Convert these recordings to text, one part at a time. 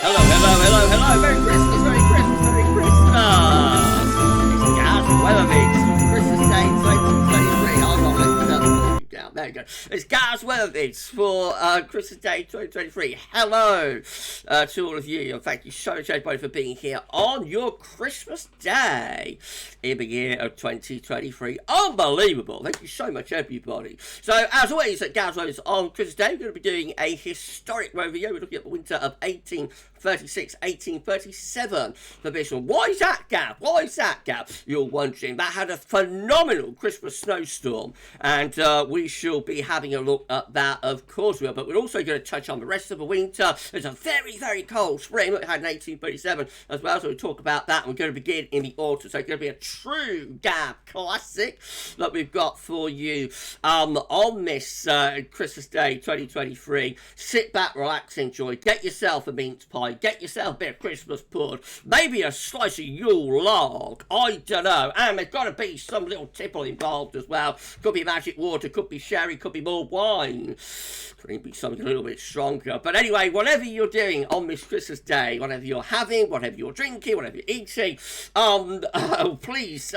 Hello. Merry Christmas, Merry Christmas, Merry Christmas. It's GavsWeatherVids for Christmas Day 2023. Hold on, let's turn the volume down. There you go. It's GavsWeatherVids for Christmas Day 2023. Hello to all of you. And thank you so much, everybody, for being here on your Christmas Day in the year of 2023. Unbelievable. Thank you so much, everybody. So, as always, at GavsWeatherVids on Christmas Day, we're going to be doing a historic weather video. We're looking at the winter of 1836, 1837 for this one. Why is that, Gav? Why is that, Gav? You're wondering. That had a phenomenal Christmas snowstorm, and we shall be having a look at that, of course we will. But we're also going to touch on the rest of the winter. It's a very, very cold spring. Look, it had an 1837 as well, so we'll talk about that. We're going to begin in the autumn, so it's going to be a true Gav classic that we've got for you on this Christmas Day 2023. Sit back, relax, enjoy. Get yourself a mince pie. Get yourself a bit of Christmas pud, maybe a slice of Yule log, I don't know, and there's got to be some little tipple involved as well. Could be magic water, could be sherry, could be more wine, could be something a little bit stronger. But anyway, whatever you're doing on this Christmas Day, whatever you're having, whatever you're drinking, whatever you're eating, please,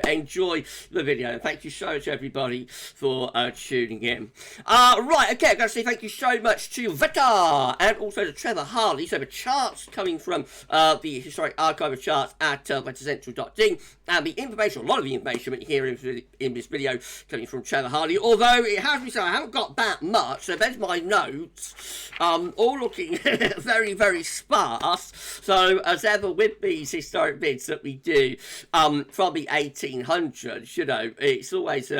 enjoy the video. And thank you so much, everybody, for tuning in. Right, okay, I'm going to say thank you so much to Vita and also to Trevor Harley. So the charts coming from the historic archive of charts at weathercentral.ding, and the information, a lot of the information that you hear in this video coming from Trevor Harley, although it has to be said I haven't got that much, so there's my notes, all looking very, very sparse. So as ever with these historic vids that we do from the 1800s, it's always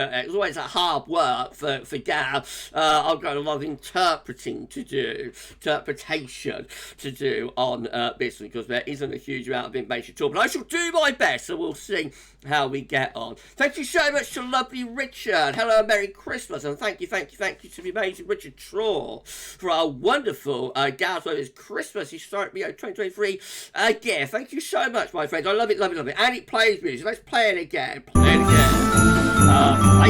a hard work for Gav. I've got a lot of interpretation to do on this one, because there isn't a huge amount of information at all, but I shall do my best, so we'll see how we get on. Thank you so much to lovely Richard. Hello, Merry Christmas, and thank you to the amazing Richard Traut for our wonderful GavsWeatherVids Christmas Historic Video 2023 gift. Thank you so much, my friends. I love it, and it plays music. Let's play it again. Play it again. I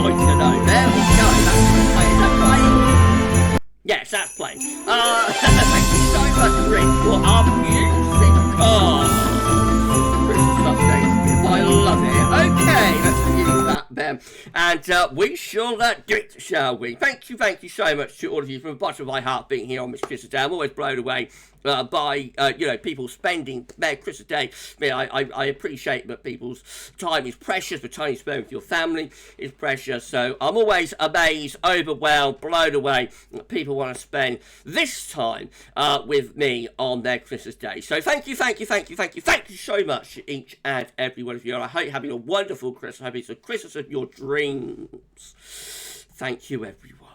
don't know. There we go. Is that playing? Yes, that's playing. Thank you so much, Rick, for our music. Christmas update. I love it. Okay, let's use that then. And we shall do it, shall we? Thank you so much to all of you from the bottom of my heart being here on this Christmas Day. I'm always blown away by people spending their Christmas Day. I appreciate that people's time is precious. The time you spend with your family is precious. So I'm always amazed, overwhelmed, blown away that people want to spend this time with me on their Christmas Day. So thank you so much to each and every one of you. And I hope you're having a wonderful Christmas. I hope it's a Christmas of your dreams. Thank you, everyone.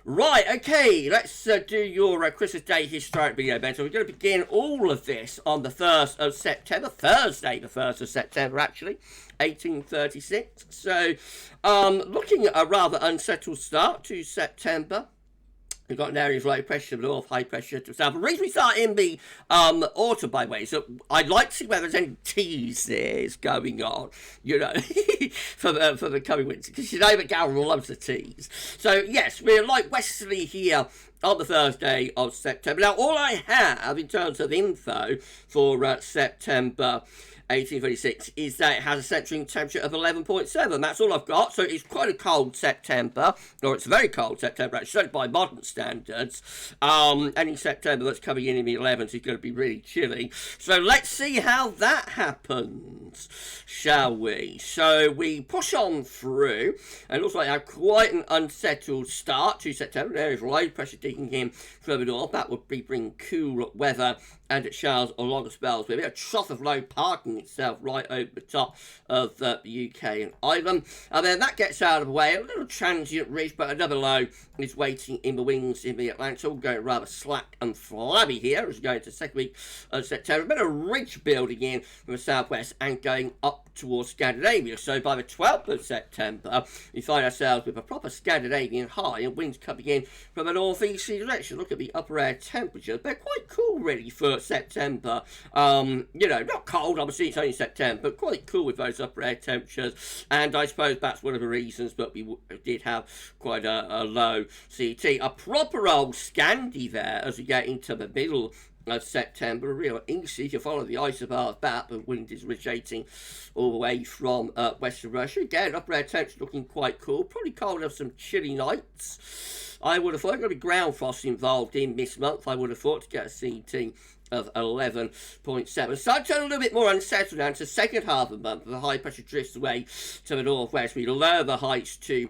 Right, okay, let's do your Christmas Day historic video, Ben. So we're going to begin all of this on the 1st of September, Thursday the 1st of September, actually, 1836. So, looking at a rather unsettled start to September. We've got an area of low pressure to the north, high pressure to the south. The reason we start in the autumn, by the way, so I'd like to see whether there's any teas going on, for the coming winter, because that Gavin loves the teas. So, yes, we're like westerly here on the Thursday of September. Now, all I have in terms of info for September 1836 is that it has a centering temperature of 11.7. That's all I've got. So it's quite a cold September, or it's a very cold September, actually, by modern standards. Any September that's coming in the 11th is going to be really chilly. So let's see how that happens, shall we? So we push on through, and it looks like I have quite an unsettled start to September. There is low pressure digging in from the north. That would bring cool weather, and it showers along the spells with a trough of low parking itself right over the top of the UK and Ireland. And then that gets out of the way, a little transient ridge, but another low is waiting in the wings in the Atlantic. All going rather slack and flabby here as we go into the second week of September. A bit of ridge building in from the southwest and going up towards Scandinavia. So by the 12th of September, we find ourselves with a proper Scandinavian high and winds coming in from the northeast easterly direction. Look at the upper air temperatures. They're quite cool, really, for September. You know, not cold, obviously, it's only September, but quite cool with those upper air temperatures. And I suppose that's one of the reasons that we did have quite a low CT. A proper old Scandi there as we get into the middle of September. Real easy if you follow the isobars back. The wind is originating all the way from western Russia. Again, upper air temperature looking quite cool. Probably cold of some chilly nights. I would have thought. There's going to be ground frost involved in this month, I would have thought, to get a CT of 11.7. So I turn a little bit more unsettled now into the second half of the month. The high pressure drifts away to the northwest. We lower the heights to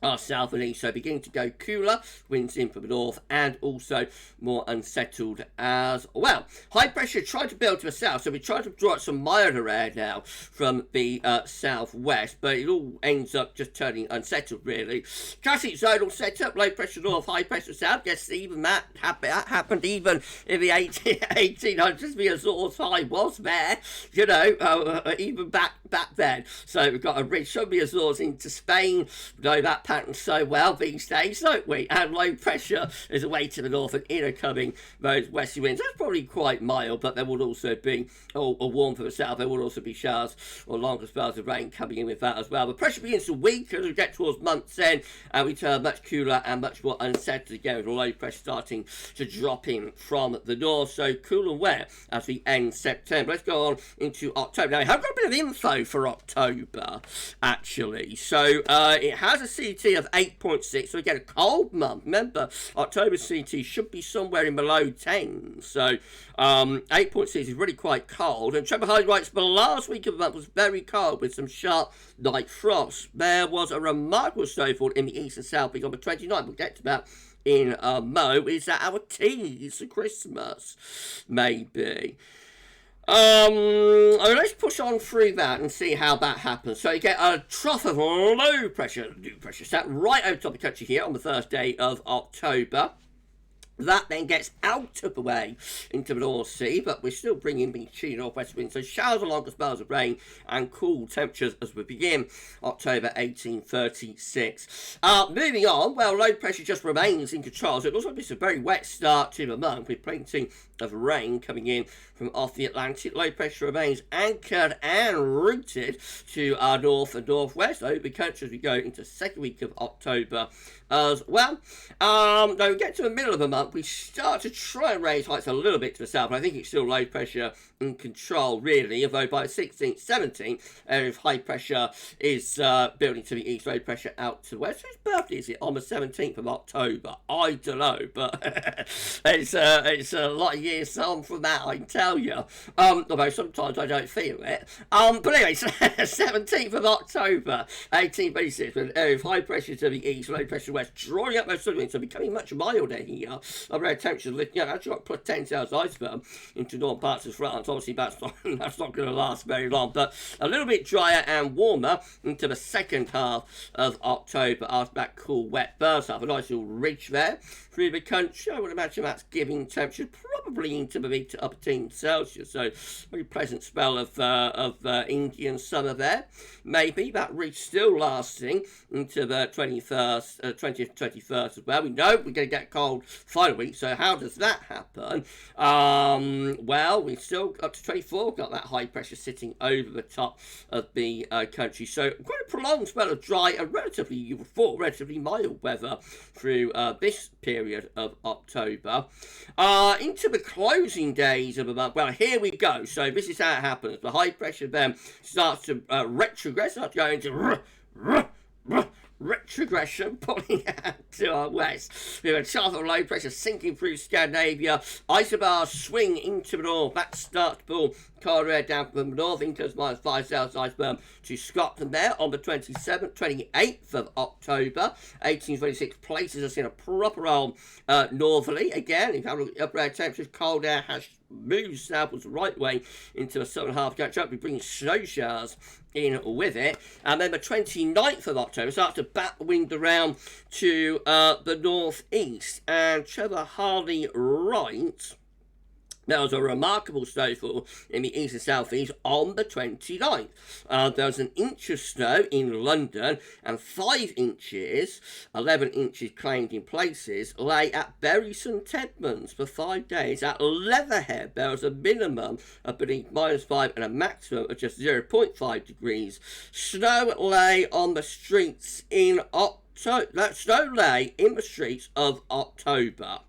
our south and east, so beginning to go cooler, winds in from the north, and also more unsettled as well. High pressure tried to build to the south, so we tried to draw out some milder air now from the southwest, but it all ends up just turning unsettled, really. Classic zonal setup, low pressure north, high pressure south. Guess even that happened even in the 1800s. The Azores high was there, you know, even back then. So we've got a ridge from the Azores into Spain. We know that pattern so well these days, don't we? And low pressure is away to the north and inner coming those westerly winds. That's probably quite mild, but there will also be a warm for the south. There will also be showers or longer spells of rain coming in with that as well. The pressure begins to weaken as we get towards month's end, and we turn much cooler and much more unsettled again, with the low pressure starting to drop in from the north. So cool and wet as we end September. Let's go on into October. Now, we have got a bit of info for October, actually. So it has a CT of 8.6, so we get a cold month. Remember, October CT should be somewhere in the low 10s, so 8.6 is really quite cold. And Trevor Hyde writes, the last week of the month was very cold with some sharp night frost. There was a remarkable snowfall in the east and south on the 29th. We'll get to that in Mo. Is that our tease for Christmas? Maybe. Let's push on through that and see how that happens. So you get a trough of low pressure, new pressure sat right over top of the country here on the first day of October. That then gets out of the way into the North Sea, but we're still bringing the chilly northwest winds, so showers along with spells of rain and cool temperatures as we begin October 1836. Moving on, well, low pressure just remains in control, so it looks like it's a very wet start to the month with plenty of rain coming in from off the Atlantic. Low pressure remains anchored and rooted to our north and northwest over the country as we go into the second week of October as well. Now we get to the middle of the month, we start to try and raise heights a little bit to the south, but I think it's still low pressure in control, really, although by the 16th, 17th, area of high pressure is building to the east, low pressure out to the west. Whose birthday is it on the 17th of October? I don't know, but it's a lot of years on from that, I can tell you. Although sometimes I don't feel it. But anyway, 17th of October, 1836, with an area of high pressure to the east, low pressure west, drawing up those southern winds, so becoming much milder here. Upper temperatures, you know, actually got plus 10 cells iceberg into northern parts of France. Obviously, that's not going to last very long, but a little bit drier and warmer into the second half of October after that cool, wet first half. A nice little ridge there through the country. I would imagine that's giving temperatures probably into the mid to upper teens Celsius. So, very pleasant spell of Indian summer there. Maybe that ridge still lasting into the 20th, 21st as well. We know we're going to get cold final week, so how does that happen? Well, we've still up to 24, got that high pressure sitting over the top of the country. So quite a prolonged spell of dry and relatively mild weather through this period of October. Into the closing days of the month. Well, here we go. So this is how it happens. The high pressure then starts to retrogress, starts going to retrogression, pulling out to our west. We have a chart of low pressure sinking through Scandinavia. Isobars swing into the north. That starts to pull colder air down from the north into as minus 5 Celsius iceberg to Scotland there on the 27th, 28th of October. 1826 places us in a proper old northerly. Again, if you have a look at upper air temperatures, cold air has moves southwards right way into the southern half catch up. We bring snow showers in with it, and then the 29th of October starts to bat the wind around to the northeast. And Trevor Harley writes There was a remarkable snowfall in the east and southeast on the 29th. There was an inch of snow in London and 5 inches, 11 inches claimed in places, lay at Bury St Edmunds for 5 days. At Leatherhead, there was a minimum of between -5 and a maximum of just 0.5 degrees. Snow lay on the streets in October. That snow lay in the streets of October.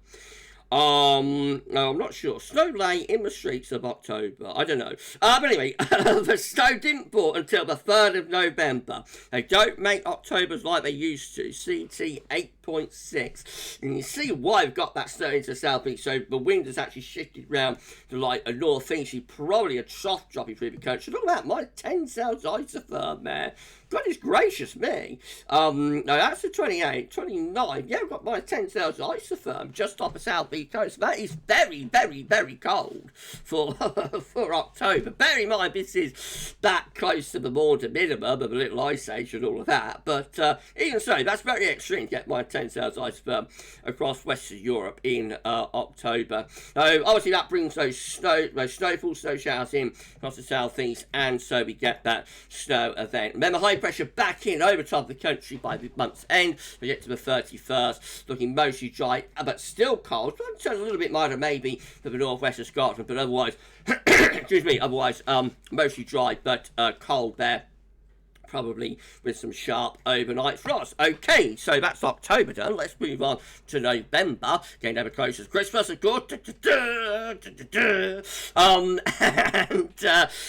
No, I'm not sure. Snow lay in the streets of October. I don't know. But anyway, the snow didn't fall until the 3rd of November. They don't make Octobers like they used to. CT 8.6. And you see why we've got that snow into the southeast. So the wind has actually shifted round to like a northeast. Probably a trough dropping through the country. Look at that. My 10 cells isotherm there. Goodness gracious me. No, that's the 28, 29. Yeah, we've got my 10 cells isotherm just off the southeast coast. That is very, very, very cold for for October. Bear in mind, this is that close to the border minimum of a little ice age and all of that. But even so, that's very extreme to get my 10 cells isotherm across Western Europe in October. So obviously that brings those snowfall, snow showers in across the southeast, and so we get that snow event. Remember, high pressure back in over top of the country by the month's end. We get to the 31st, looking mostly dry, but still cold. So a little bit milder maybe for the northwest of Scotland, but otherwise, excuse me, otherwise mostly dry, but cold there. Probably with some sharp overnight frost. Okay, so that's October done. Let's move on to November. Getting ever closer to Christmas, of course. And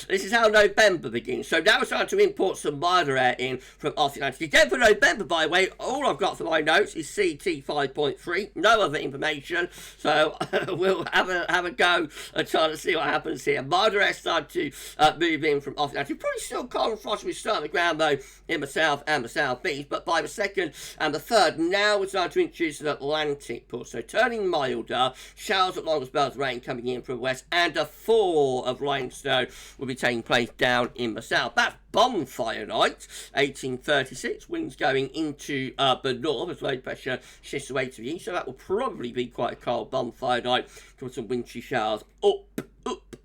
this is how November begins. So now we're starting to import some milder air in from off the Atlantic. Again for November, by the way, all I've got for my notes is CT 5.3. No other information. So we'll have a go and try to see what happens here. Milder air started to move in from off the Atlantic. Probably still cold and frosty with snow on the ground, though, in the south and the southeast, but by the 2nd and the 3rd, now we're starting to introduce an Atlantic push, so turning milder, showers at longer spells of rain coming in from the west, and a fall of rain snow will be taking place down in the south. That's bonfire night, 1836, winds going into the north as low pressure shifts away to the east, so that will probably be quite a cold bonfire night with some wintry showers up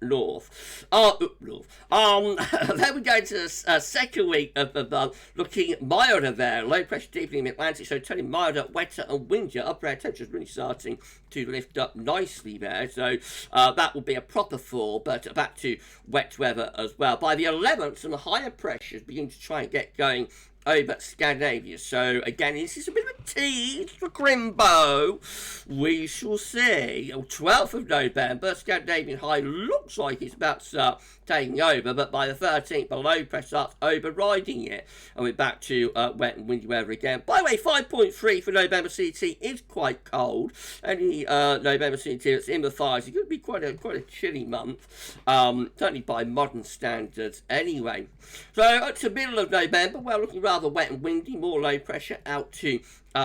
north. Then we go to the second week of the month, looking milder there. Low pressure deepening in the Atlantic, so turning milder, wetter and windier. Upper air temperatures really starting to lift up nicely there. So that will be a proper fall, but back to wet weather as well. By the 11th, some higher pressures begin to try and get going over Scandinavia. So again, this is a bit of a tease for Crimbo. We shall see. 12th of November, Scandinavian high looks like it's about to start taking over, but by the 13th, the low pressure starts overriding it, and we're back to wet and windy weather again. By the way, 5.3 for November CT is quite cold. Any November CT that's in the 5s, it's going to be quite a chilly month, certainly by modern standards anyway. So up to middle of November, well, looking rather wet and windy, more low pressure out to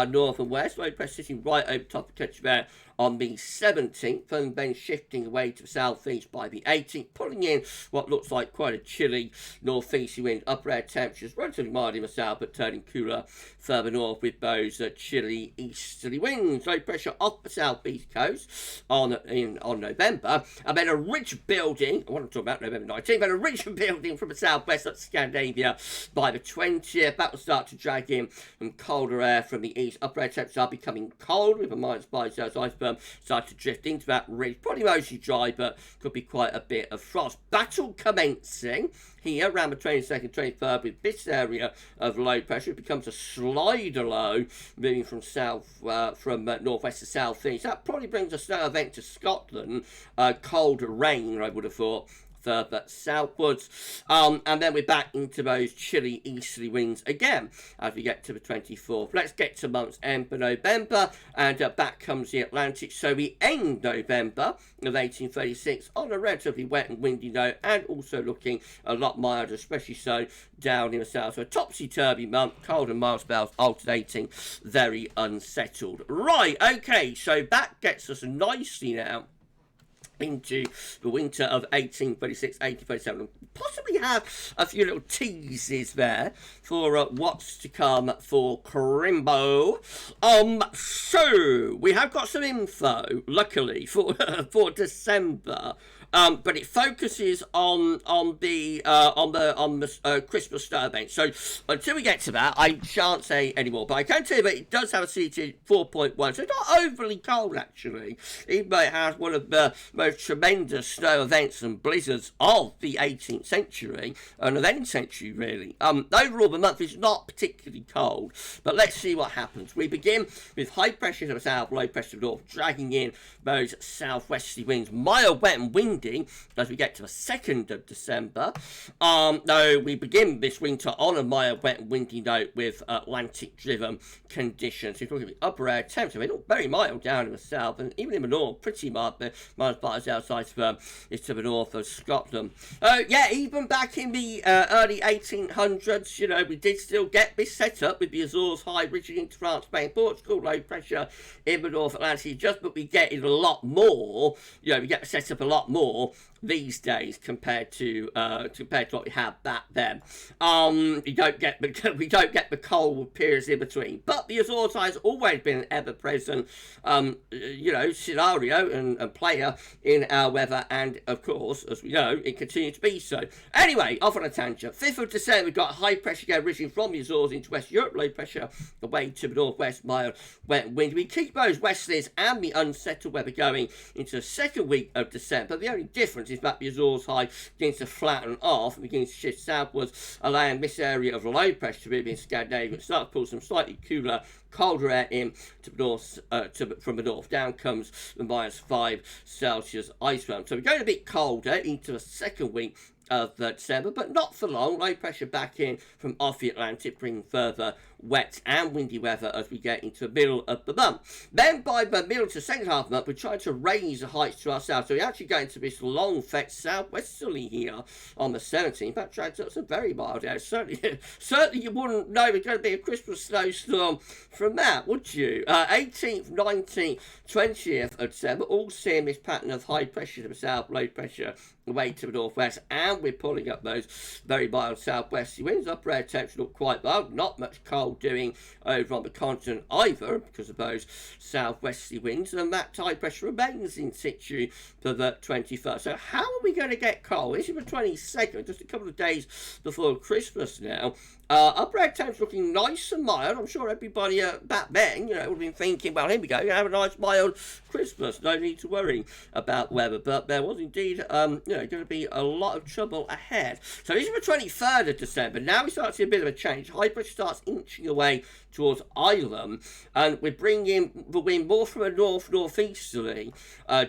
north and west. Low pressure sitting right over top of the country there on the 17th, and then shifting away to the southeast by the 18th, pulling in what looks like quite a chilly northeasterly wind. Upper air temperatures relatively mild in the south, but turning cooler further north with those chilly easterly winds. Low pressure off the southeast coast on November, and then a ridge building. I want to talk about November 19th, but a ridge building from the southwest up to Scandinavia by the 20th. That will start to drag in some colder air from the east. Upper air temperatures are becoming cold with a -5 Celsius iceberg start to drift into that ridge. Probably mostly dry, but could be quite a bit of frost. Battle commencing here around the 22nd, 23rd with this area of low pressure. It becomes a slider low, moving from northwest to southeast. That probably brings a snow event to Scotland. Cold rain, I would have thought, further southwards, and then we're back into those chilly easterly winds again as we get to the 24th. Let's get to month's end for November, and back comes the Atlantic. So we end November of 1836 on a relatively wet and windy note, and also looking a lot milder, especially so down in the south. So a topsy-turvy month, cold and mild spells alternating, very unsettled. Right, okay, so that gets us nicely now into the winter of 1836, 1837, and possibly have a few little teases there for what's to come for Crimbo. So we have got some info, luckily, for for December. But it focuses on the Christmas snow event. So until we get to that, I shan't say anymore. But I can tell you that it does have a seated 4.1, so it's not overly cold actually. Even though it has one of the most tremendous snow events and blizzards of the 18th century and of any century really. Overall, the month is not particularly cold. But let's see what happens. We begin with high pressure to the south, low pressure to the north, dragging in those southwesterly winds, mild, wet, and windy as we get to the 2nd of December. Though we begin this winter on a mild, wet, and windy note with Atlantic-driven conditions. We're talking about upper air temps. They're not very mild down in the south, and even in the north, pretty mild. But mild parts outside is to the north of Scotland. Yeah, even back in the early 1800s, you know, we did still get this setup with the Azores high reaching into France, Spain, Portugal, low pressure in the North Atlantic. Just, but we get it a lot more. You know, we get the setup a lot more these days compared to what we had back then. We don't get the cold periods in between, but the Azores has always been an ever-present scenario and player in our weather, and of course, as we know, it continues to be so. Anyway, off on a tangent. 5th of December, we've got high pressure again reaching from the Azores into West Europe, low pressure away to the northwest, mild, wet, and windy. We keep those westerlies and the unsettled weather going into the 2nd week of December. The only difference is that the Azores high begins to flatten off and begins to shift southwards, allowing this area of low pressure to move in Scandinavia and start to pull some slightly cooler, colder air in to the north, from the north. Down comes the -5 Celsius ice front. So we're going a bit colder into the 2nd week of December, but not for long. Low pressure back in from off the Atlantic, bringing further wet and windy weather as we get into the middle of the month. Then by the middle to 2nd half of the month, we're trying to raise the heights to our south. So we actually go into this long fetch southwesterly here on the 17th. In fact, drags up some very mild air. Certainly you wouldn't know there's going to be a Christmas snowstorm from that, would you? 18th, 19th, 20th of December, all seeing this pattern of high pressure to the south, low pressure away to the northwest, and we're pulling up those very mild southwesterly winds. Upper air temps look quite mild, not much cold doing over on the continent either because of those southwesterly winds, and that high pressure remains in situ for the 21st. So how are we going to get cold? This is the 22nd, just a couple of days before Christmas now. Upper air temps looking nice and mild. I'm sure everybody back then, would have been thinking, well, here we go, you have a nice mild Christmas, no need to worry about weather. But there was indeed, going to be a lot of trouble ahead. So this is the 23rd of December. Now we start to see a bit of a change. High pressure starts inching away towards Ireland, and we're bringing the wind more from a northeasterly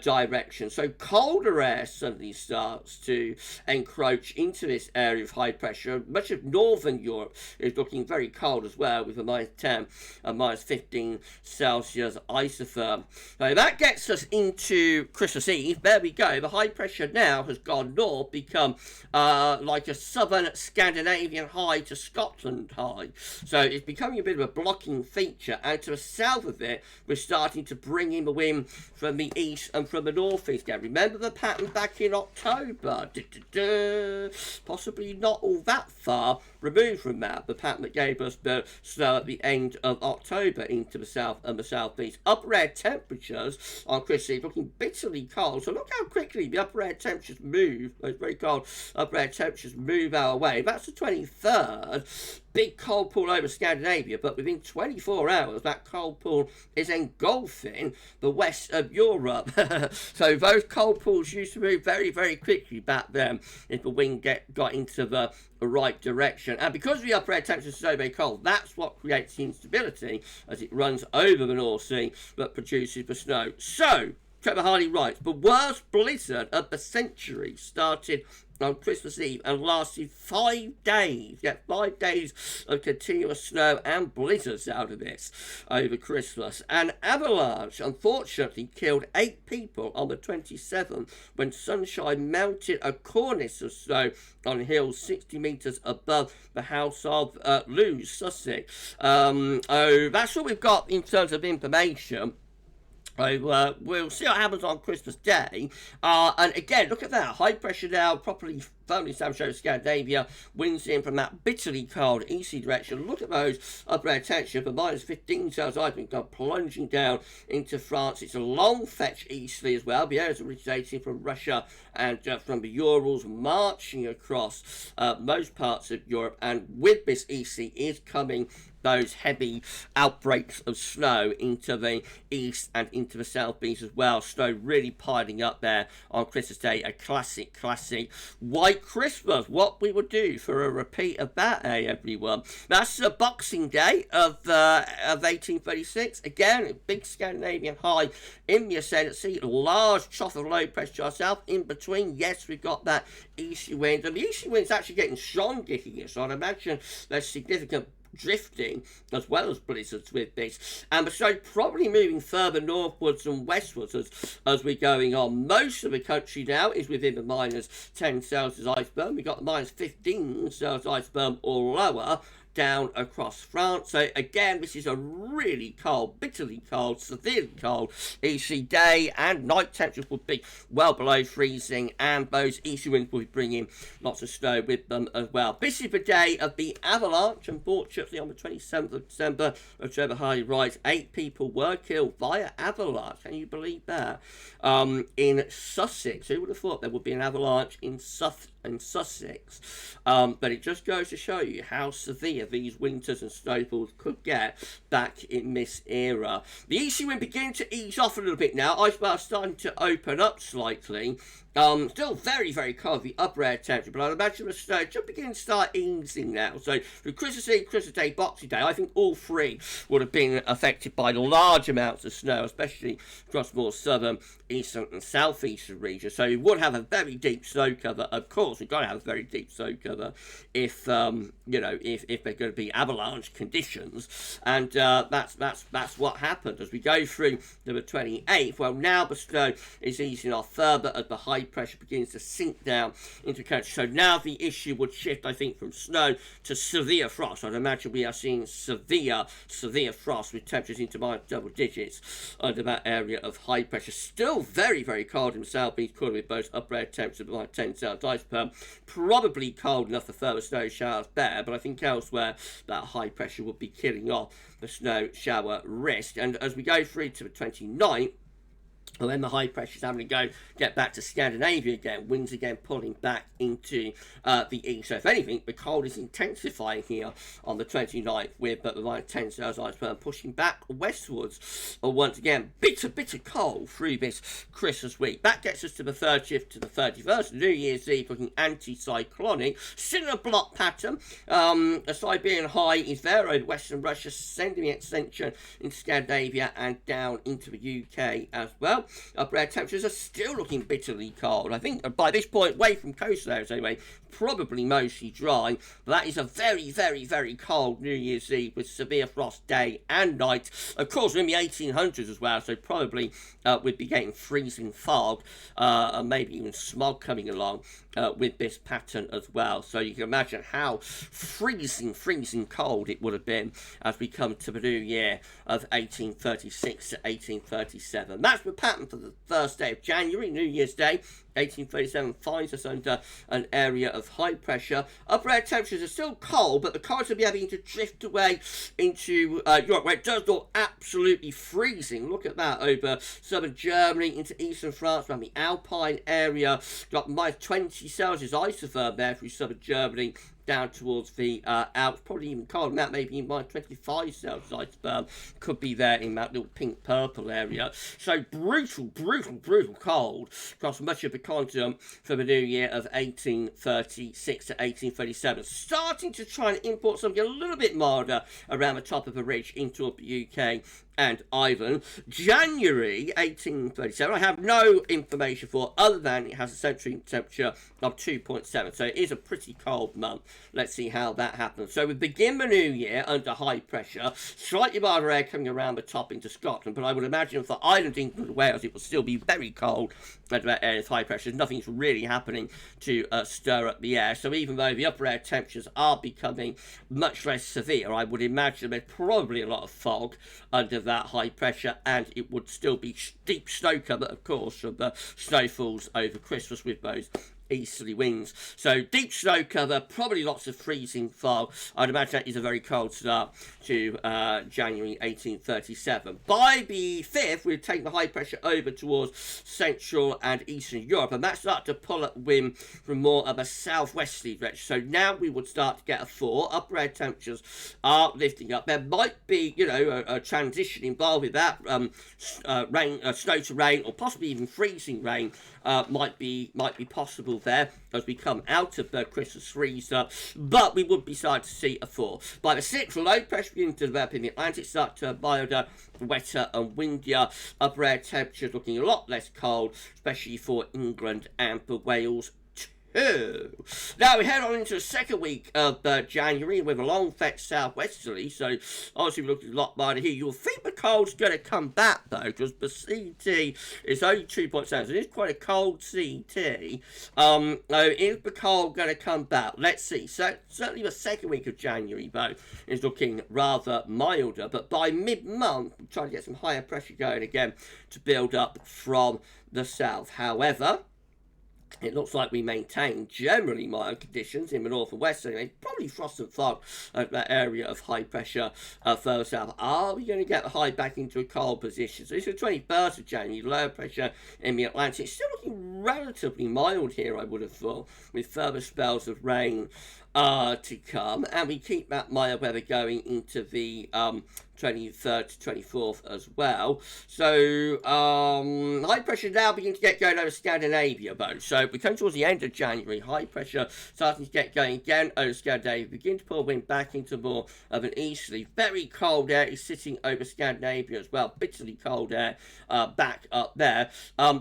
direction. So colder air suddenly starts to encroach into this area of high pressure. Much of northern Europe is looking very cold as well, with a -10 and -15 Celsius isotherm. So that gets us into Christmas Eve. There we go. The high pressure now has gone north, become like a southern Scandinavian high to Scotland high. So it's becoming a bit of a blocking feature, and to the south of it, we're starting to bring in the wind from the east and from the northeast again. Remember the pattern back in October? Possibly not all that far removed from that. The pattern that gave us the snow at the end of October into the south and the southeast. Upper air temperatures on Christmas Eve looking bitterly cold. So look how quickly the upper air temperatures move. Those very cold upper air temperatures move our way. That's the 23rd. Big cold pool over Scandinavia, but within 24 hours, that cold pool is engulfing the west of Europe. So those cold pools used to move very, very quickly back then if the wind got into the right direction. And because the upper air temperatures are so very cold, that's what creates the instability as it runs over the North Sea that produces the snow. So, Trevor Hardy writes, the worst blizzard of the century started on Christmas Eve and lasted 5 days. Yeah, 5 days of continuous snow and blizzards out of this over Christmas. An avalanche unfortunately killed 8 people on the 27th when sunshine melted a cornice of snow on hills 60 metres above the house of Lewes, Sussex. That's what we've got in terms of information. So we'll see what happens on Christmas Day. And again, look at that. High pressure now, properly firmly established over Scandinavia. Winds in from that bitterly cold easterly direction. Look at those upper air temperature. For minus 15 celsius, I've been plunging down into France. It's a long fetch easterly as well. The areas originating from Russia and from the Urals, marching across most parts of Europe. And with this easterly is coming those heavy outbreaks of snow into the east and into the southeast as well. Snow really piling up there on Christmas Day. A classic white Christmas. What we will do for a repeat of that, everyone. That's the Boxing Day of 1836. Again, a big Scandinavian high in the ascendancy. Large trough of low pressure south. In between, yes, we've got that easy wind. And the easy wind's actually getting stronger here. So I'd imagine there's significant drifting as well as blizzards with this, and so probably moving further northwards and westwards as we're going on. Most of the country now is within the minus 10 Celsius iceberg. We've got the minus 15 Celsius iceberg or lower down across France. So again, this is a really cold, bitterly cold, severely cold easy day, and night temperatures will be well below freezing, and those easy winds will be bringing lots of snow with them as well. This is the day of the avalanche. Unfortunately, on the 27th of December, Trevor Hardy writes, 8 people were killed via avalanche. Can you believe that? In Sussex. Who would have thought there would be an avalanche in Sussex? But it just goes to show you how severe these winters and snowfalls could get back in this era. The easy wind beginning to ease off a little bit now. Ice bars starting to open up slightly. Still very, very cold, the upper air temperature, but I'd imagine the snow just beginning to start easing now. So, for Christmas Eve, Christmas Day, Boxing Day, I think all three would have been affected by large amounts of snow, especially across more southern, eastern, and southeastern regions. So, we would have a very deep snow cover. Of course, we've got to have a very deep snow cover if if they're going to be avalanche conditions, and that's what happened as we go through to the 28th. Well, now the snow is easing off further as the high pressure begins to sink down into the country. So now the issue would shift, I think, from snow to severe frost. I'd imagine we are seeing severe frost with temperatures into minus double digits under that area of high pressure. Still very, very cold in the southeast corner with both upper air temperatures of like 10 Celsius iceberg. Probably cold enough for further snow showers there, but I think elsewhere that high pressure would be killing off the snow shower risk. And as we go through to the 29th, well, then the high pressure is having to get back to Scandinavia again. Winds again pulling back into the east. So if anything, the cold is intensifying here on the 29th with the minus 10 Celsius iceberg pushing back westwards. Once again, bitter cold through this Christmas week. That gets us to the 30th to the 31st. New Year's Eve looking anti-cyclonic. Similar block pattern. A Siberian high is there over western Russia, sending the extension into Scandinavia and down into the UK as well. Upper air temperatures are still looking bitterly cold. I think by this point, away from coastal areas anyway, probably mostly dry. But that is a very cold New Year's Eve with severe frost day and night. Of course, we're in the 1800s as well, so probably we'd be getting freezing fog and maybe even smog coming along with this pattern as well. So you can imagine how freezing cold it would have been as we come to the new year of 1836 to 1837. That's the pattern for the first day of January, New Year's Day. 1837 finds us under an area of high pressure. Upper air temperatures are still cold, but the cold will be having to drift away into Europe, where it does look absolutely freezing. Look at that over southern Germany into eastern France, around the Alpine area. Got minus 20 Celsius isotherm there through southern Germany down towards the Alps, probably even colder than that, maybe minus 25 Celsius iceberg could be there in that little pink purple area. So brutal cold across much of the continent for the new year of 1836 to 1837. Starting to try and import something a little bit milder around the top of the ridge into the UK and Ireland. January 1837, I have no information for other than it has a central temperature of 2.7, so it is a pretty cold month. Let's see how that happens. So we begin the new year under high pressure, slightly milder air coming around the top into Scotland, but I would imagine for Ireland, England and Wales it will still be very cold under that area of high pressure. Nothing's really happening to stir up the air, so even though the upper air temperatures are becoming much less severe, I would imagine there's probably a lot of fog under of that high pressure, and it would still be deep snow cover, of course, from the snowfalls over Christmas with those easterly winds. So deep snow cover, probably lots of freezing fog. I'd imagine that is a very cold start to January 1837. By the 5th, we'll take the high pressure over towards Central and Eastern Europe, and that started to pull up wind from more of a southwesterly direction. So now we would start to get a thaw. Upper air temperatures are lifting up. There might be, a transition involved with that. Rain, snow to rain, or possibly even freezing rain might be possible there as we come out of the Christmas freezer, but we would be starting to see a thaw. By the 6th, low pressure beginning to develop in the Atlantic, start to milder, wetter and windier. Upper air temperatures looking a lot less cold, especially for England and for Wales. Now we head on into the second week of January with a long fetch southwesterly, so obviously we're looking a lot milder here. You'll think the cold's going to come back though, because the CT is only 2.7, so it is quite a cold CT. Is the cold going to come back? Let's see. So certainly the second week of January though is looking rather milder, but by mid-month we're trying to get some higher pressure going again to build up from the south. However, it looks like we maintain generally mild conditions in the north and west, so it's probably frost and fog over that area of high pressure further south. Are we going to get the high back into a cold position? So this is the 21st of January, lower pressure in the Atlantic. Still looking relatively mild here, I would have thought, with further spells of rain to come, and we keep that mild weather going into the 23rd to 24th as well. So high pressure now beginning to get going over Scandinavia though. So we come towards the end of January, high pressure starting to get going again over Scandinavia, begin to pull wind back into more of an easterly. Very cold air is sitting over Scandinavia as well, bitterly cold air back up there.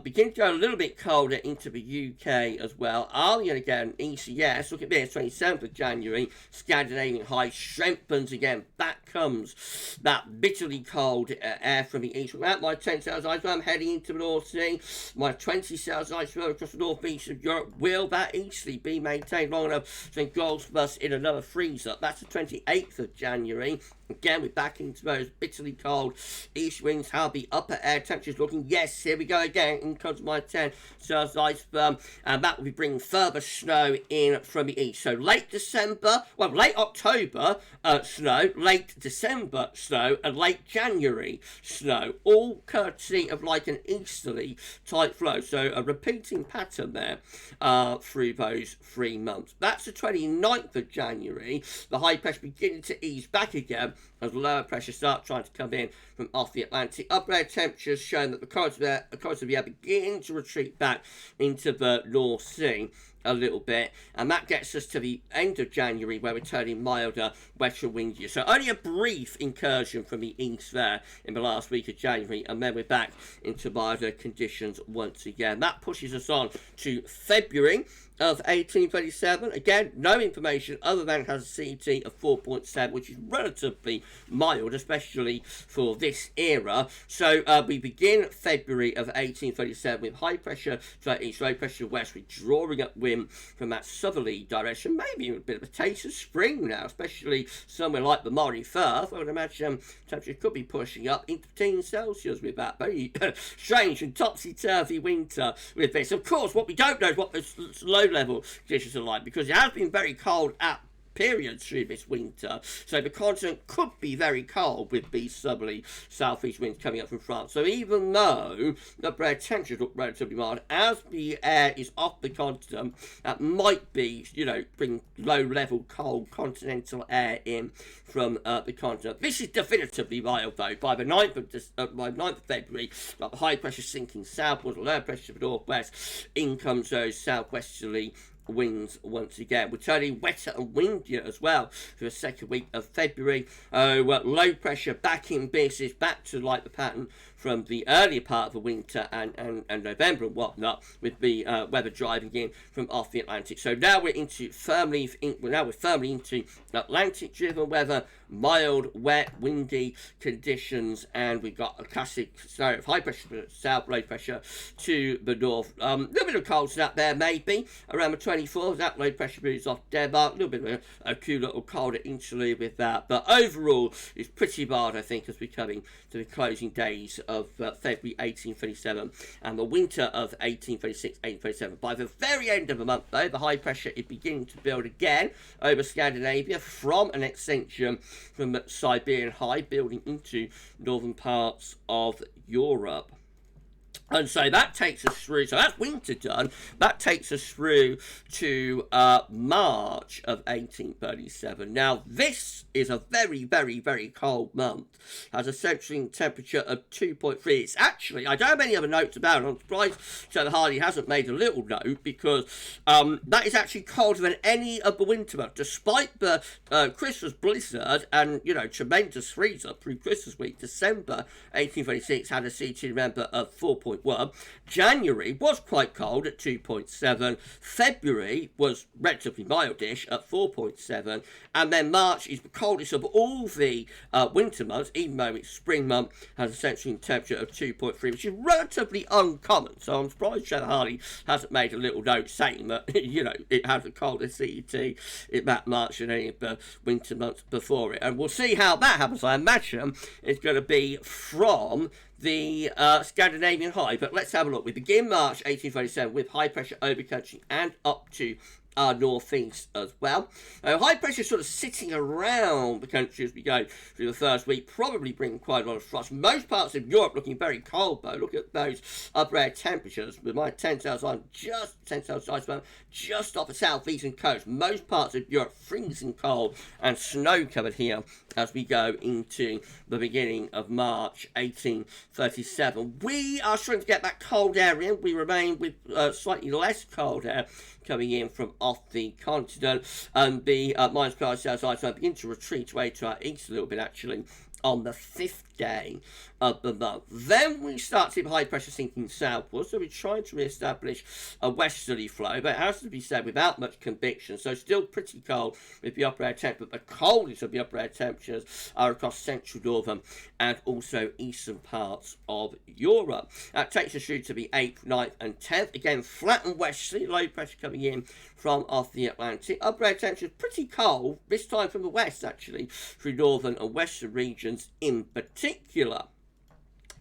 Begin to go a little bit colder into the UK as well. Are we going to get an easy, yes, look at this, 27th of January, Scandinavian high strengthens again. Back comes that bitterly cold air from the east. At my 10 celsius ice, I'm heading into the North Sea. My 20 celsius ice across the northeast of Europe. Will that easterly be maintained long enough to engulf us in another freezer? That's the 28th of January. Again, we're back into those bitterly cold east winds. How the upper air temperatures looking? Yes, here we go again. In comes my 10 celsius iceberg, and that will be bringing further snow in from the east. So late December, well, late October snow, late December snow, and late January snow, all courtesy of like an easterly type flow. So a repeating pattern there through those 3 months. That's the 29th of January. The high pressure beginning to ease back again as lower pressure start trying to come in from off the Atlantic. Upper air temperatures showing that the currents of the air begin to retreat back into the North Sea a little bit, and that gets us to the end of January where we're turning milder, wetter, windier. So only a brief incursion from the east there in the last week of January, and then we're back into milder conditions once again. That pushes us on to February of 1837. Again, no information other than it has a CT of 4.7, which is relatively mild, especially for this era. So we begin February of 1837 with high pressure to east, low pressure west. We're drawing up wind from that southerly direction, maybe a bit of a taste of spring now, especially somewhere like the Moray Firth. I would imagine temperature could be pushing up into 15 Celsius with that very strange and topsy-turvy winter with this. Of course, what we don't know is what the low-level conditions are like, because it has been very cold at periods through this winter, so the continent could be very cold with these southerly southeast winds coming up from France. So even though the air temperatures look relatively mild, as the air is off the continent, that might be, bring low-level cold continental air in from the continent. This is definitively mild though. By the 9th of February, the high pressure sinking southwards, low pressure to the northwest, in comes those southwesterly winds once again. We're turning wetter and windier as well for the second week of February. Low pressure back in business, back to like the pattern from the earlier part of the winter and November and whatnot, with the weather driving in from off the Atlantic. So now we're firmly into Atlantic-driven weather, mild, wet, windy conditions, and we've got a classic scenario of high pressure to the south, low pressure to the north. A little bit of cold snap there, maybe around the 24th. That low pressure moves off Denmark. A little bit of a cool little colder interlude with that, but overall it's pretty mild, I think, as we're coming to the closing days of February 1837 and the winter of 1836-1837. By the very end of the month, though, the high pressure is beginning to build again over Scandinavia from an extension from the Siberian high, building into northern parts of Europe. And so that takes us through, so that's winter done, that takes us through to March of 1837. Now, this is a very, very, very cold month. Has a central temperature of 2.3. It's actually, I don't have any other notes about it. I'm surprised Trevor Hardy hasn't made a little note, because that is actually colder than any of the winter months, despite the Christmas blizzard and, you know, tremendous freezer through Christmas week. December 1836 had a CT number of 4.1. January was quite cold at 2.7. February was relatively mildish at 4.7. And then March is the coldest of all the winter months, even though it's spring month, has a central temperature of 2.3, which is relatively uncommon. So I'm surprised Trevor Hardy hasn't made a little note saying that, you know, it has the coldest CET in that March than any of the winter months before it. And we'll see how that happens. I imagine it's going to be from the Scandinavian high, but let's have a look. We begin March 1837 with high pressure over country and up to our northeast as well. High pressure sort of sitting around the country as we go through the first week, probably bringing quite a lot of frost. Most parts of Europe looking very cold, though. Look at those upper air temperatures with my 10 Celsius, just off the southeastern coast. Most parts of Europe freezing cold and snow covered here as we go into the beginning of March 1837. We are starting to get that cold air in. We remain with slightly less cold air coming in from off the continent, and the minus clouds outside begin to retreat away to our east a little bit, actually, on the 5th day of the month. Then we start to see the high pressure sinking southwards, so we're trying to re-establish a westerly flow, but it has to be said without much conviction, so still pretty cold with the upper air temperature. But the coldest of the upper air temperatures are across central, northern and also eastern parts of Europe. That takes us through to the 8th, 9th and 10th. Again, flat and westerly, low pressure coming in from off the Atlantic. Upper air temperatures pretty cold, this time from the west, actually, through northern and western regions in particular.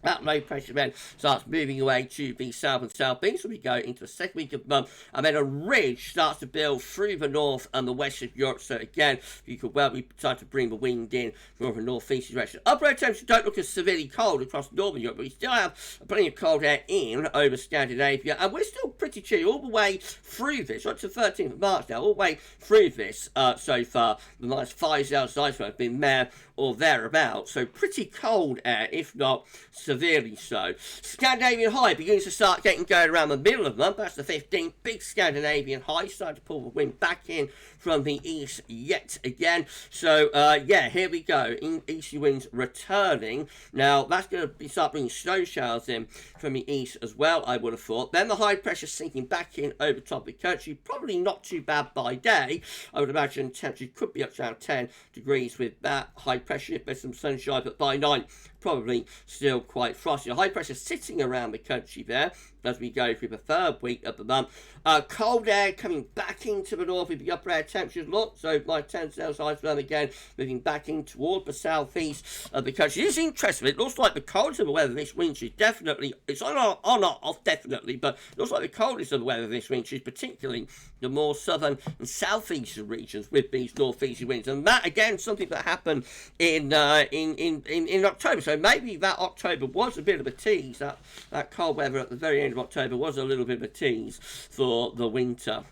That low pressure then starts moving away to the south and southeast, so we go into the second week of the month, and then a ridge starts to build through the north and the west of Europe. So again, you could well be starting to bring the wind in from the northeast direction. Upper air temperatures don't look as severely cold across northern Europe, but we still have plenty of cold air in over Scandinavia, and we're still pretty chilly all the way through this. Right to the 13th of March now, all the way through this so far. The minus 5 Celsius have been there or thereabouts, so pretty cold air, if not severely so. Scandinavian high begins to start getting going around the middle of the month. That's the 15th. Big Scandinavian high, starting to pull the wind back in from the east yet again. So yeah, here we go. Easterly winds returning. Now that's going to start bringing snow showers in from the east as well, I would have thought. Then the high pressure sinking back in over top of the country. Probably not too bad by day. I would imagine temperature could be up to around 10 degrees with that high pressure if there's some sunshine, but by night probably still quite frosty. High pressure sitting around the country there as we go through the third week of the month. Cold air coming back into the north with the upper air temperatures. Look, so my 10 Celsius again moving back in toward the southeast of the country. It's interesting. It looks like the coldest of the weather this winter is definitely, it's on off definitely, but it looks like the coldest of the weather this winter is particularly the more southern and southeastern regions with these northeasterly winds. And that again, something that happened in October. So maybe that October was a bit of a tease. That cold weather at the very end of October was a little bit of a tease for the winter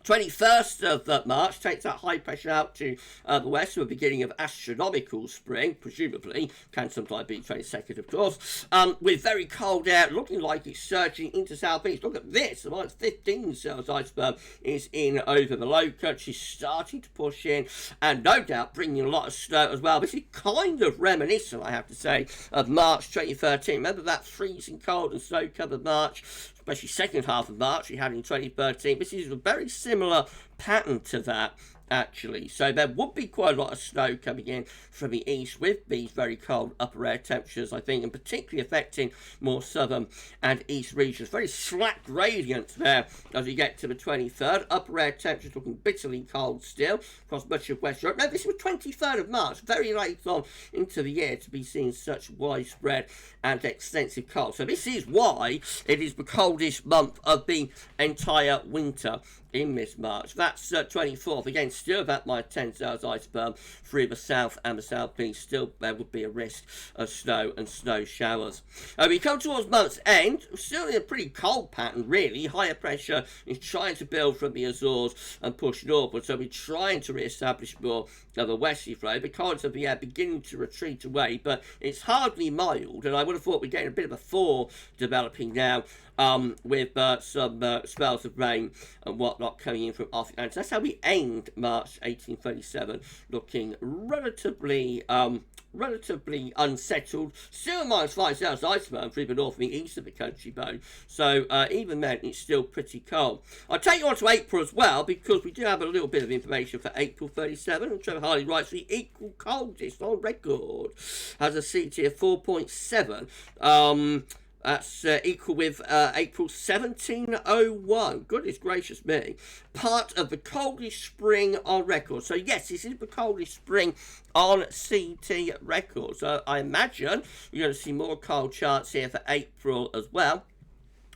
21st of March takes that high pressure out to the west, with the beginning of astronomical spring, presumably, can sometimes be 22nd, of course, with very cold air looking like it's surging into southeast. Look at this, the minus 15 Celsius iceberg is in over the low country, starting to push in, and no doubt bringing a lot of snow as well. This is kind of reminiscent, I have to say, of March 2013. Remember that freezing cold and snow-covered March, especially second half of March we had in 2013. This is a very similar pattern to that, actually. So there would be quite a lot of snow coming in from the east with these very cold upper air temperatures, I think, and particularly affecting more southern and east regions. Very slack gradients there as we get to the 23rd. Upper air temperatures looking bitterly cold still across much of West Europe. Now, this was 23rd of March, very late on into the year to be seeing such widespread and extensive cold. So this is why it is the coldest month of the entire winter in this March. That's 24th. Again, still about my 10 Celsius iceberg through the south and the southeast. Still, there would be a risk of snow and snow showers. We come towards month's end. Still in a pretty cold pattern, really. Higher pressure is trying to build from the Azores and push northward. So we're trying to re-establish more of a westerly flow. The currents of the air beginning to retreat away, but it's hardly mild. And I would have thought we're getting a bit of a thaw developing now, with some spells of rain and whatnot coming in from off the Atlantic. That's how we aimed March 1837, looking relatively unsettled. Still minus 5 Celsius iceberg through the north and the east of the country, though. So even then, it's still pretty cold. I'll take you on to April as well, because we do have a little bit of information for April 37. And Trevor Harley writes, the equal coldest on record has a CT of 4.7. That's equal with April 1701. Goodness gracious me. Part of the coldest spring on record. So yes, this is the coldest spring on CT record. So I imagine you're going to see more cold charts here for April as well.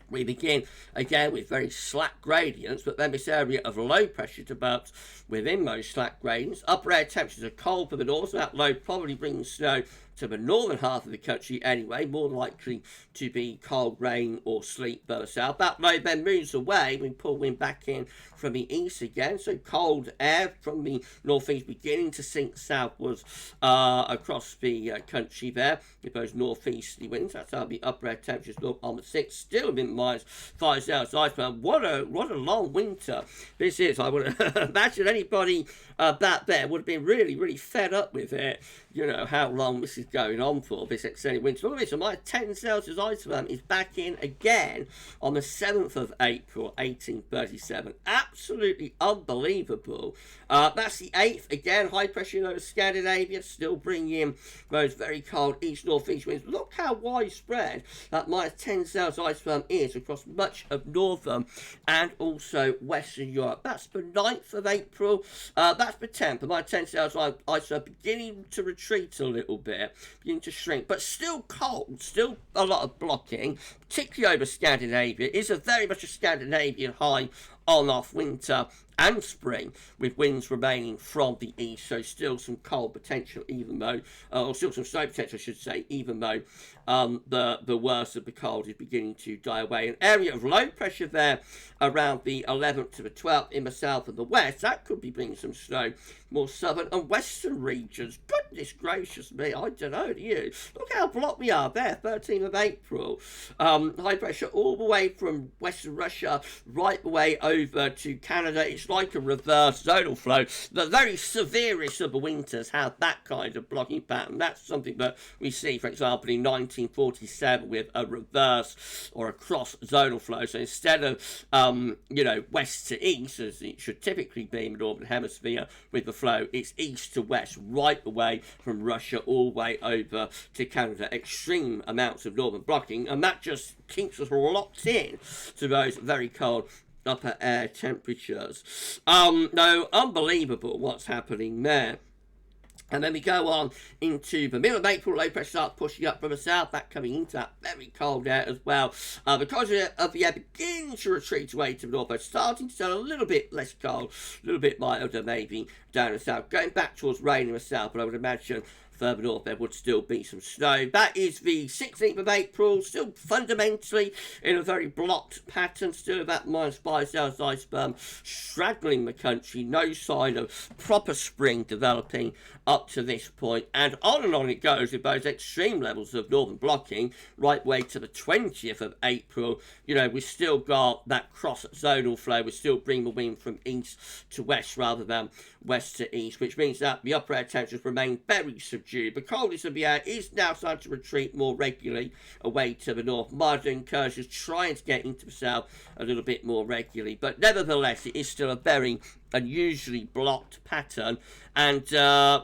We begin again with very slack gradients, but then this area of low pressure develops within those slack gradients. Upper air temperatures are cold for the north, so that low probably brings snow to the northern half of the country anyway, more likely to be cold rain or sleet further south. That low then moves away, we pull wind back in from the east again, so cold air from the northeast beginning to sink southwards across the country there with those northeasterly winds. That's how the upper air temperatures look on the 6th, still within minus 5 Celsius iceberg. What a long winter this is. I would imagine anybody back there would have been really fed up with it, you know, how long this is going on for, this extended winter. Look at this, so my 10 Celsius iceberg is back in again on the 7th of April 1837. Absolutely unbelievable. That's the 8th. Again, high pressure over Scandinavia, still bringing in those very cold east-northeast winds. Look how widespread that minus 10 Celsius iceberg is across much of northern and also Western Europe. That's the 9th of April. That's the 10th. The minus 10 Celsius iceberg beginning to retreat a little bit, beginning to shrink, but still cold, still a lot of blocking, particularly over Scandinavia. It is very much a Scandinavian high on-off winter and spring, with winds remaining from the east, so still some cold potential, even though, or still some snow potential, I should say, even though the worst of the cold is beginning to die away. An area of low pressure there around the 11th to the 12th in the south and the west, that could be bringing some snow. More southern and western regions, goodness gracious me, I don't know, do you? Look how blocked we are there, 13th of April. High pressure all the way from western Russia, right the way over to Canada. It's like a reverse zonal flow. The very severest of the winters have that kind of blocking pattern. That's something that we see, for example, in 1947 with a reverse or a cross zonal flow. So instead of, west to east, as it should typically be in the northern hemisphere with the flow, it's east to west, right away from Russia all the way over to Canada. Extreme amounts of northern blocking, and that just keeps us locked in to those very cold upper air temperatures. No, unbelievable what's happening there. And then we go on into the middle of April, low pressure starts pushing up from the south, that coming into that very cold air as well. Because of the air begins to retreat away to the north, starting to turn a little bit less cold, a little bit milder maybe down the south, going back towards rain in the south, but I would imagine further north there would still be some snow. That is the 16th of April, still fundamentally in a very blocked pattern, still about -5 Celsius iceberg straddling the country, no sign of proper spring developing up to this point, and on it goes with those extreme levels of northern blocking right way to the 20th of April. You know, we've still got that cross-zonal flow, we're still bringing the wind from east to west rather than west to east, which means that the upper air temperatures remain very subdued. The coldest of the air is now starting to retreat more regularly away to the north. Milder incursions trying to get into the south a little bit more regularly, but nevertheless it is still a very unusually blocked pattern, and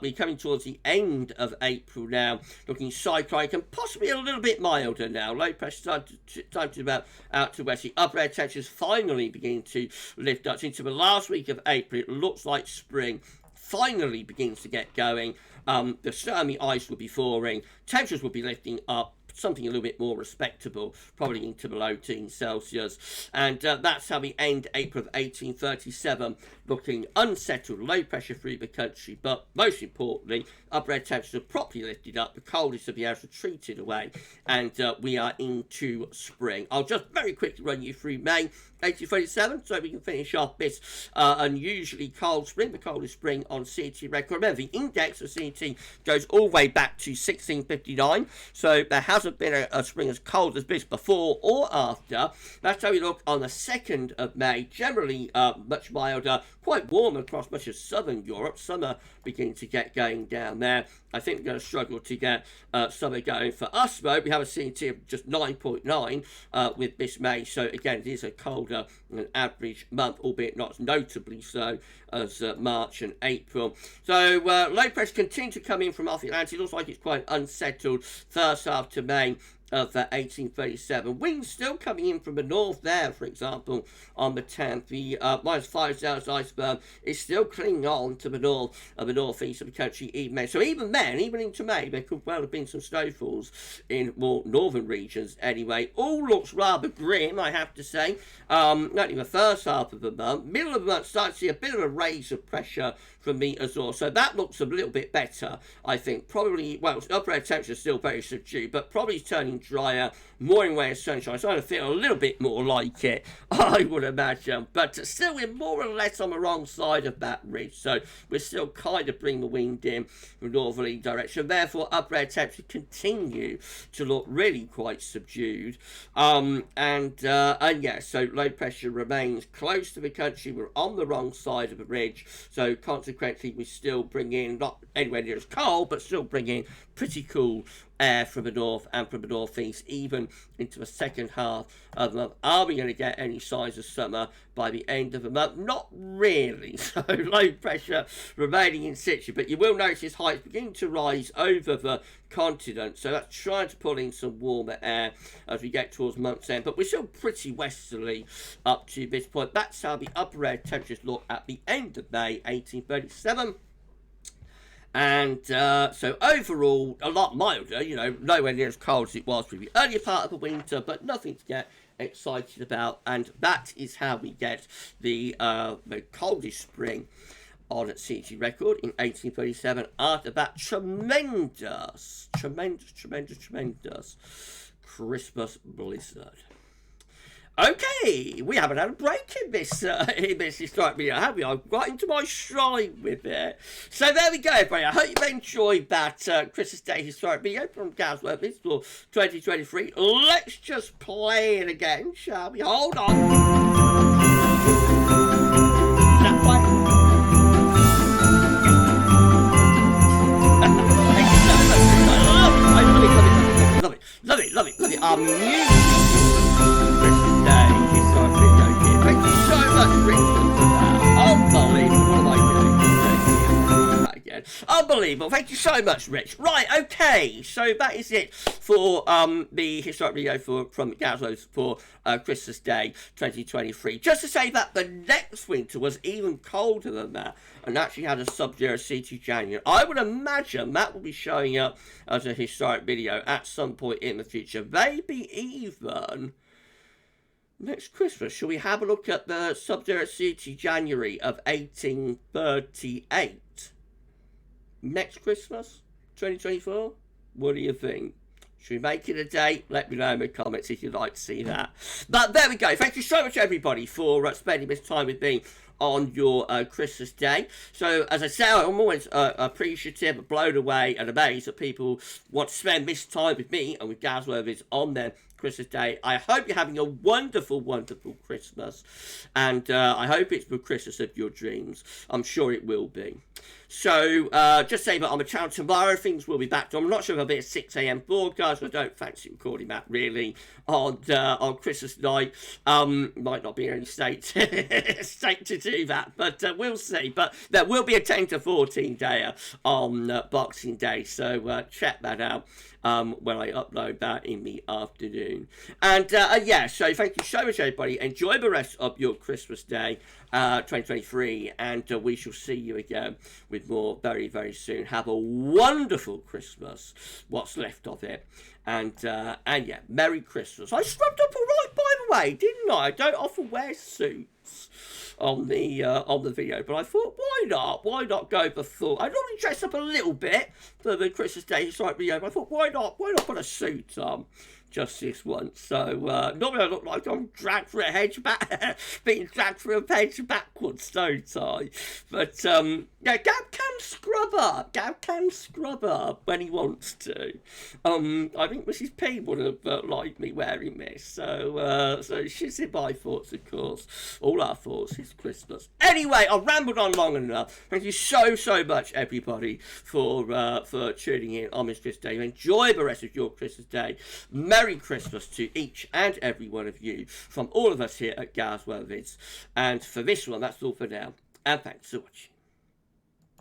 we're coming towards the end of April now, looking cyclonic and possibly a little bit milder now. Low pressure time to about out to west. The upper air temperatures finally beginning to lift up into the last week of April. It looks like spring finally begins to get going. The stormy ice will be thawing, temperatures will be lifting up, something a little bit more respectable, probably into the low teens Celsius. And that's how we end April of 1837, looking unsettled, low pressure through the country, but most importantly, upper air temperatures have properly lifted up, the coldest of the air has retreated away, and we are into spring. I'll just very quickly run you through May 1837, so we can finish off this unusually cold spring, the coldest spring on CT record. Remember, the index of CT goes all the way back to 1659, so there hasn't been a spring as cold as this before or after. That's how we look on the 2nd of May, generally much milder, quite warm across much of southern Europe. Summer beginning to get going down there. I think we're going to struggle to get summer going for us, though. We have a CT of just 9.9 with this May, so again, it is a colder than average month, albeit not as notably so as March and April. So low pressure continue to come in from off the Atlantic. It looks like it's quite unsettled first half to May of 1837. Winds still coming in from the north there, for example, on the 10th. The -5 Celsius iceberg is still clinging on to the north of the northeast of the country even May. So even then, even into May, there could well have been some snowfalls in more northern regions anyway. All looks rather grim, I have to say. Not in the first half of the month. Middle of the month, start to see a bit of a raise of pressure from the Azores. So that looks a little bit better, I think. Probably, well, upper air temperature is still very subdued, but probably turning drier, more in way of sunshine. So I feel a little bit more like it, I would imagine. But still, we're more or less on the wrong side of that ridge. So we're still kind of bringing the wind in from northerly direction. Therefore, upper air temperatures continue to look really quite subdued. And yeah, so low pressure remains close to the country. We're on the wrong side of the ridge. So consequently, we still bring in, not anywhere near as cold, but still bring in pretty cool air from the north and from the northeast, even into the second half of the month. Are we going to get any signs of summer by the end of the month? Not really. So low pressure remaining in situ, but you will notice heights beginning to rise over the continent, so that's trying to pull in some warmer air as we get towards month's end, but we're still pretty westerly up to this point. That's how the upper air temperatures look at the end of May 1837. And so overall, a lot milder, you know, nowhere near as cold as it was through the earlier part of the winter, but nothing to get excited about. And that is how we get the coldest spring on CT record in 1837 after that tremendous Christmas blizzard. Okay, we haven't had a break in this historic video, have we? I've got into my stride with it. So there we go, everybody. I hope you've enjoyed that Christmas Day historic video from GavsWeatherVids for 2023. Let's just play it again, shall we? Hold on. That one. Love it. Music. Thank you so much, Richard, for that. Unbelievable. What am I doing? Again. Unbelievable. Thank you so much, Rich. Right, okay. So that is it for the historic video from GavsWeatherVids for Christmas Day 2023. Just to say that the next winter was even colder than that and actually had a sub-zero CT January. I would imagine that will be showing up as a historic video at some point in the future. Maybe even next Christmas. Shall we have a look at the sub-zero CT January of 1838? Next Christmas? 2024? What do you think? Should we make it a date? Let me know in the comments if you'd like to see that. But there we go. Thank you so much, everybody, for spending this time with me on your Christmas day. So, as I say, I'm always appreciative, blown away, and amazed that people want to spend this time with me and with GavsWeatherVids on their Christmas day. I hope you're having a wonderful, wonderful Christmas, and I hope it's the Christmas of your dreams. I'm sure it will be. So, just say that on the channel tomorrow, things will be back to. I'm not sure if I'll be a 6 a.m. broadcast. I don't fancy recording that really on Christmas night. Might not be in any state to do that, but we'll see. But there will be a 10 to 14 day on Boxing Day, so check that out when I upload that in the afternoon. And yeah, so thank you so much, everybody. Enjoy the rest of your Christmas day, 2023, and we shall see you again with more very, very soon. Have a wonderful Christmas, what's left of it, and yeah, Merry Christmas. I scrubbed up all right, by the way, didn't I? I don't often wear suits on the video, but I thought, why not go before? I normally dress up a little bit for the Christmas Day historic video, but I thought, why not put a suit on just this once? So normally I look like I'm dragged through a hedge being dragged through a hedge backwards, don't I? But yeah, Gav can scrub up when he wants to. I think Mrs. P would have liked me wearing this, so she's in my thoughts, of course. All our thoughts. It's Christmas. Anyway, I've rambled on long enough. Thank you so much, everybody, for tuning in on this Christmas day. Enjoy the rest of your Christmas day. Merry Christmas to each and every one of you from all of us here at GavsWeatherVids. And for this one, that's all for now. And thanks for watching.